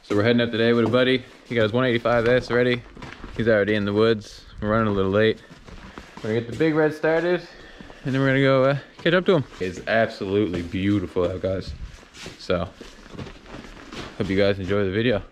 So we're heading up today with a buddy. He got his 185S ready. He's already in the woods. We're running a little late. We're gonna get the big red started, and then we're gonna go catch up to him. It's absolutely beautiful out, guys. So, hope you guys enjoy the video.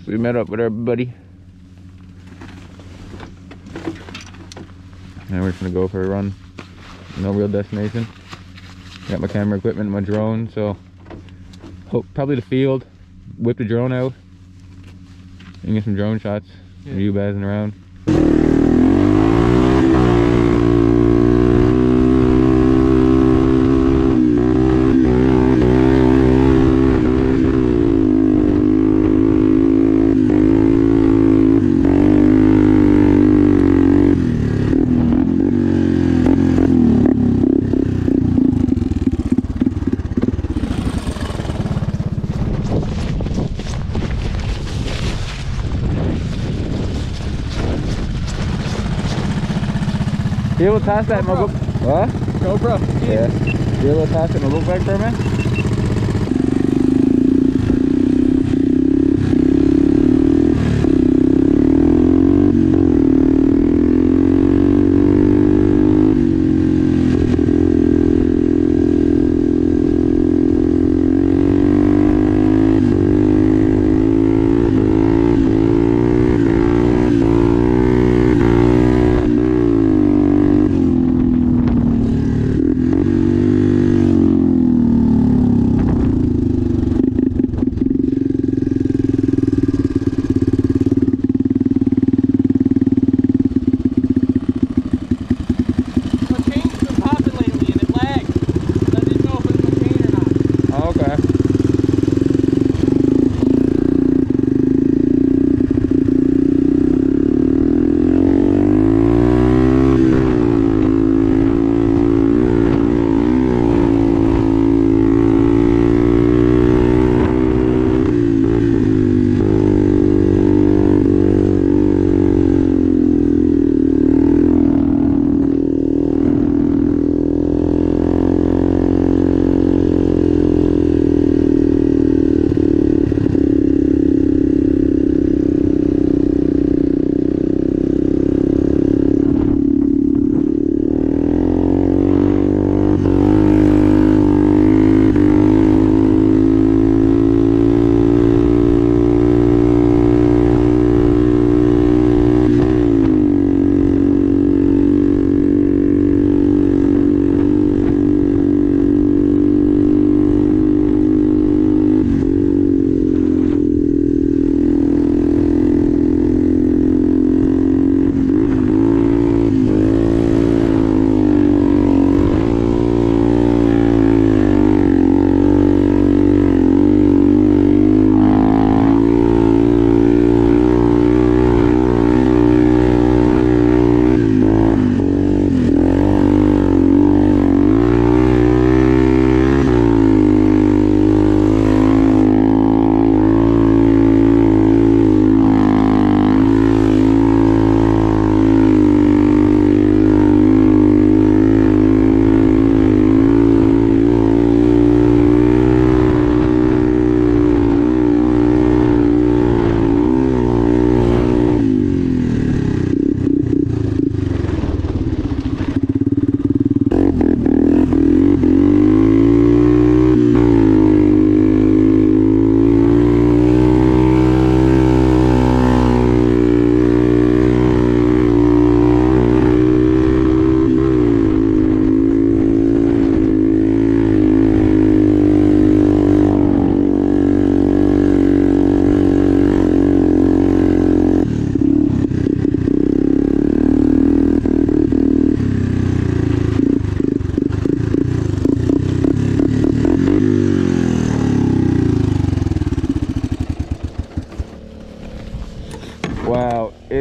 We met up with our buddy. And we're just gonna go for a run. No real destination. Got my camera equipment and my drone, so probably the field. Whip the drone out and get some drone shots of you bazzing around. You able to toss that in my book? What? GoPro. Yeah. You able to toss it in my book bag for a minute?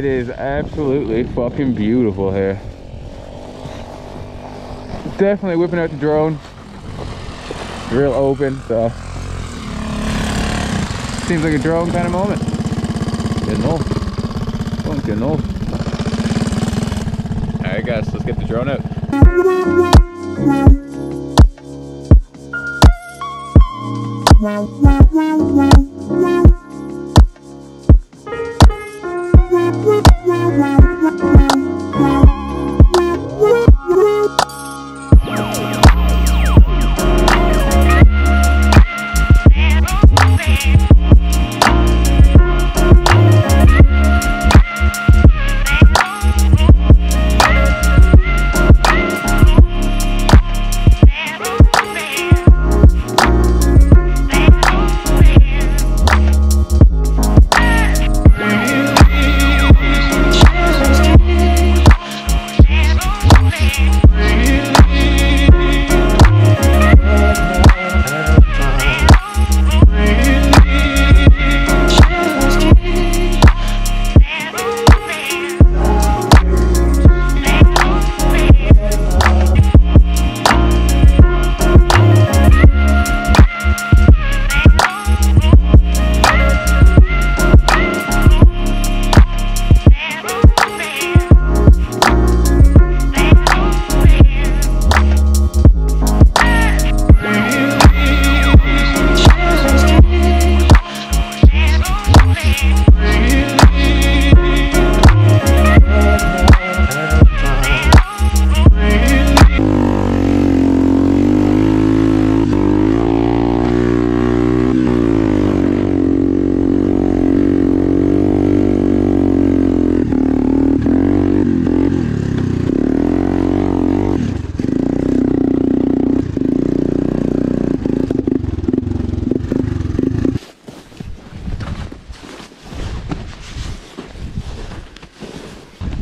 It is absolutely fucking beautiful here. Definitely whipping out the drone. Real open, so seems like a drone kind of moment. Getting old. Phone's getting old. Alright guys, let's get the drone out.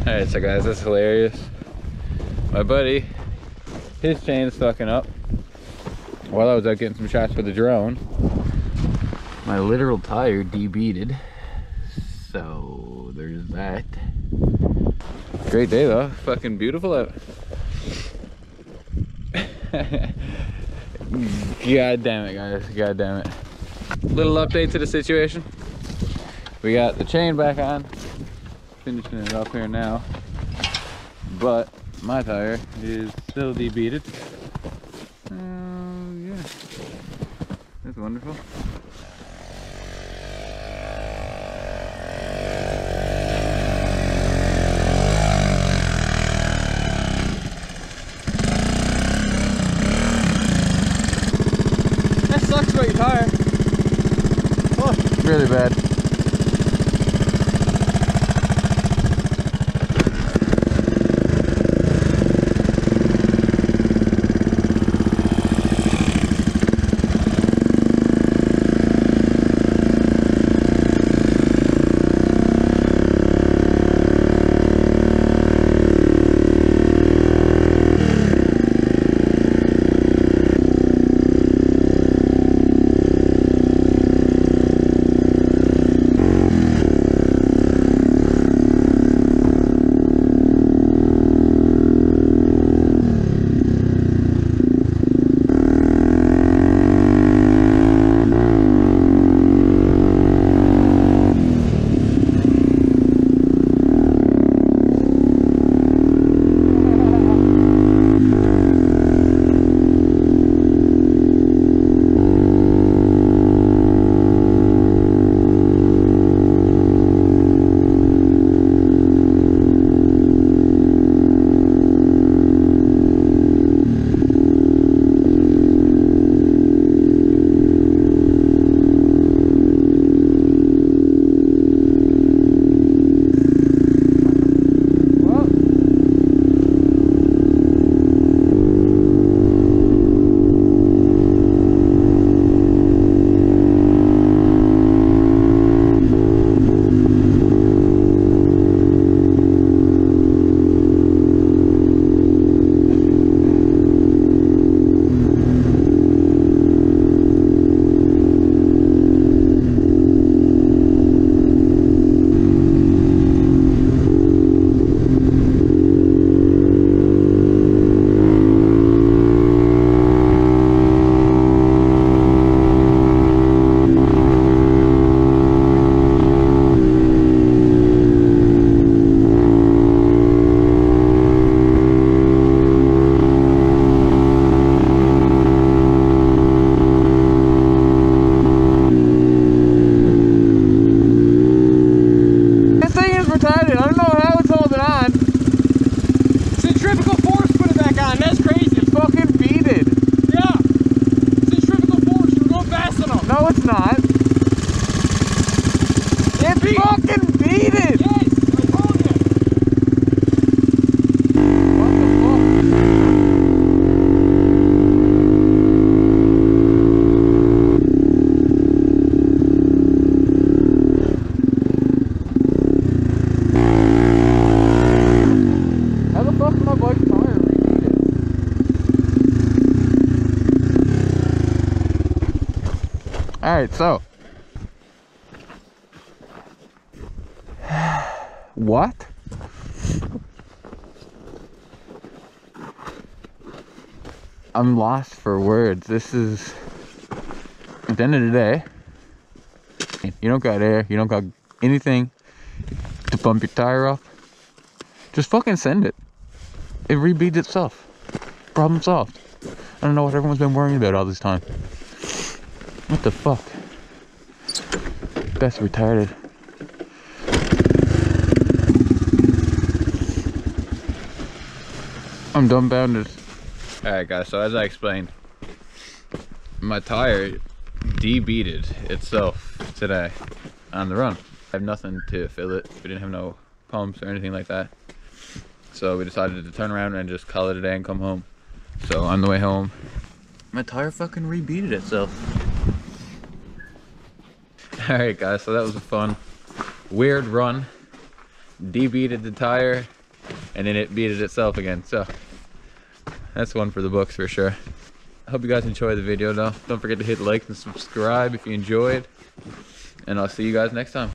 Alright, so guys, that's hilarious. My buddy, his chain's fucking up. While I was out getting some shots for the drone, my literal tire de-beaded. So there's that. Great day though, fucking beautiful out. God damn it guys, god damn it. Little update to the situation. We got the chain back on. Finishing it up here now, but my tire is still de-beaded. Yeah, that's wonderful. That sucks about your tire. Oh, it's really bad. it's not. It's fucking beaded! Yes, I told you. What the fuck? How the fuck is my bike's tire repeated? Alright, so. What? I'm lost for words. This is, at the end of the day, you don't got air, you don't got anything to pump your tire up. Just fucking send it. It rebeads itself. Problem solved. I don't know what everyone's been worrying about all this time. What the fuck? That's retarded. I'm dumbfounded. Alright guys, so as I explained, my tire de-beaded itself today on the run. I have nothing to fill it. We didn't have no pumps or anything like that. So we decided to turn around and just call it a day and come home. So on the way home, my tire fucking rebeaded itself. Alright guys, so that was a fun, weird run. De-beaded the tire, and then it beaded itself again. So that's one for the books for sure. I hope you guys enjoyed the video though. Don't forget to hit like and subscribe if you enjoyed. And I'll see you guys next time.